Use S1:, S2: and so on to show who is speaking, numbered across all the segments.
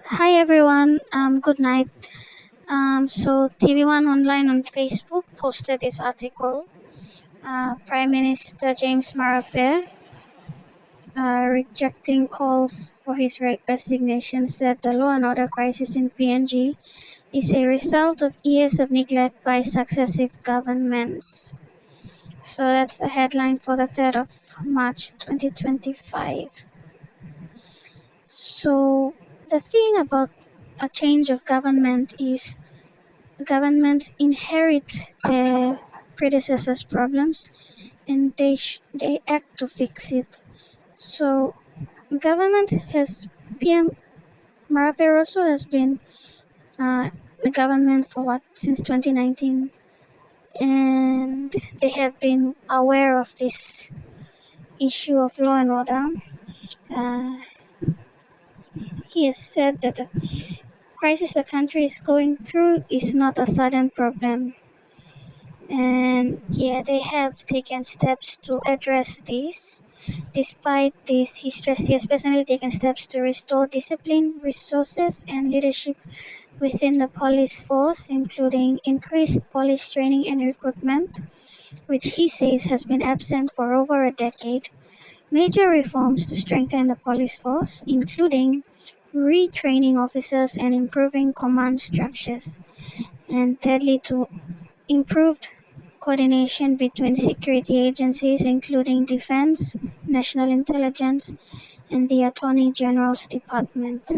S1: Hi everyone. Good night. So TV1 Online on Facebook posted this article. Prime Minister James Marape, rejecting calls for his resignation, said the law and order crisis in PNG is a result of years of neglect by successive governments. So that's the headline for the 3rd of March 2025. So the thing about a change of government is governments inherit their predecessors' problems and they act to fix it. So government has PM Marape also has been the government for what since 2019, and they have been aware of this issue of law and order. Uh, he has said that the crisis the country is going through is not a sudden problem. And yeah, they have taken steps to address this. Despite this, he stressed he has personally taken steps to restore discipline, resources, and leadership within the police force, including increased police training and recruitment, which he says has been absent for over a decade. Major reforms to strengthen the police force, including retraining officers and improving command structures. And thirdly, to improved coordination between security agencies including Defense, National Intelligence, and the Attorney General's Department.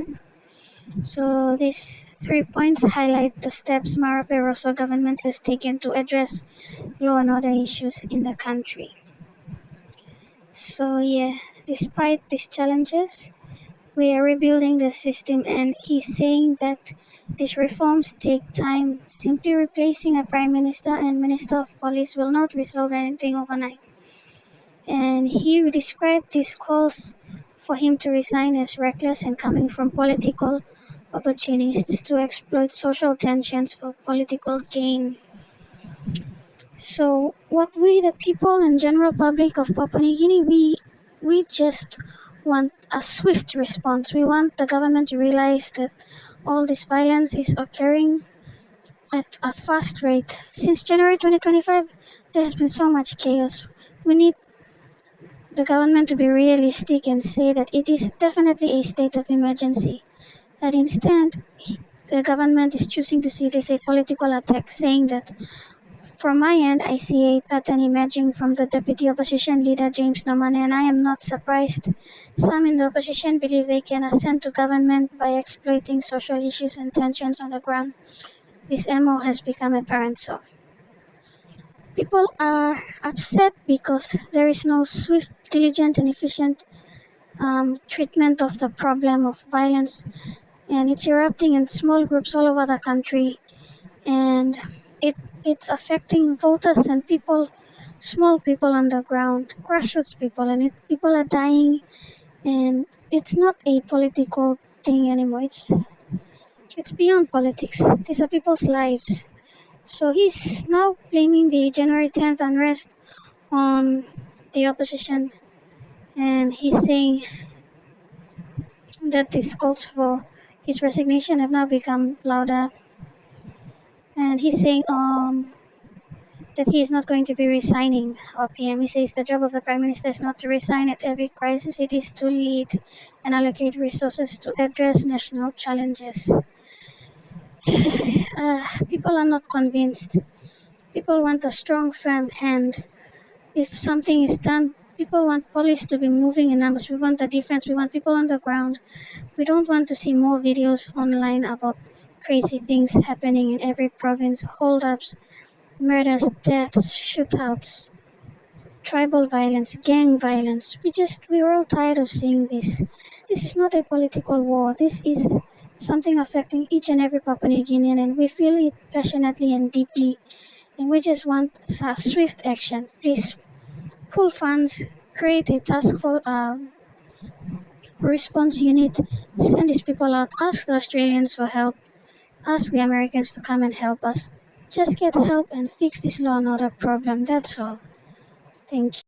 S1: So these 3 points highlight the steps Marape Rosso government has taken to address law and order issues in the country. So yeah, despite these challenges, we are rebuilding the system, and he's saying that these reforms take time. Simply replacing a prime minister and minister of police will not resolve anything overnight. And he described these calls for him to resign as reckless and coming from political opportunists to exploit social tensions for political gain. So what we the people and general public of Papua New Guinea, we just want a swift response. We want the government to realize that all this violence is occurring at a fast rate. Since January 2025, there has been so much chaos. We need the government to be realistic and say that it is definitely a state of emergency. That instead, the government is choosing to see this a political attack, saying that from my end, I see a pattern emerging from the deputy opposition leader James Norman, and I am not surprised. Some in the opposition believe they can ascend to government by exploiting social issues and tensions on the ground. This MO has become apparent. So people are upset because there is no swift, diligent, and efficient treatment of the problem of violence, and it's erupting in small groups all over the country, and it's affecting voters and people, small people on the ground, grassroots people, and people are dying, and it's not a political thing anymore. It's beyond politics. These are people's lives. So he's now blaming the January 10th unrest on the opposition, and he's saying that these calls for his resignation have now become louder, and he's saying that he is not going to be resigning. Or PM, he says the job of the Prime Minister is not to resign at every crisis, it is to lead and allocate resources to address national challenges. People are not convinced. People want a strong, firm hand. If something is done, people want police to be moving in numbers. We want the defense. We want people on the ground. We don't want to see more videos online about crazy things happening in every province, hold-ups, murders, deaths, shootouts, tribal violence, gang violence. We're all tired of seeing this. This is not a political war. This is something affecting each and every Papua New Guinean, and we feel it passionately and deeply, and we just want a swift action. Please pool funds, create a task force, response unit, send these people out, ask the Australians for help, ask the Americans to come and help us. Just get help and fix this law and order problem. That's all. Thank you.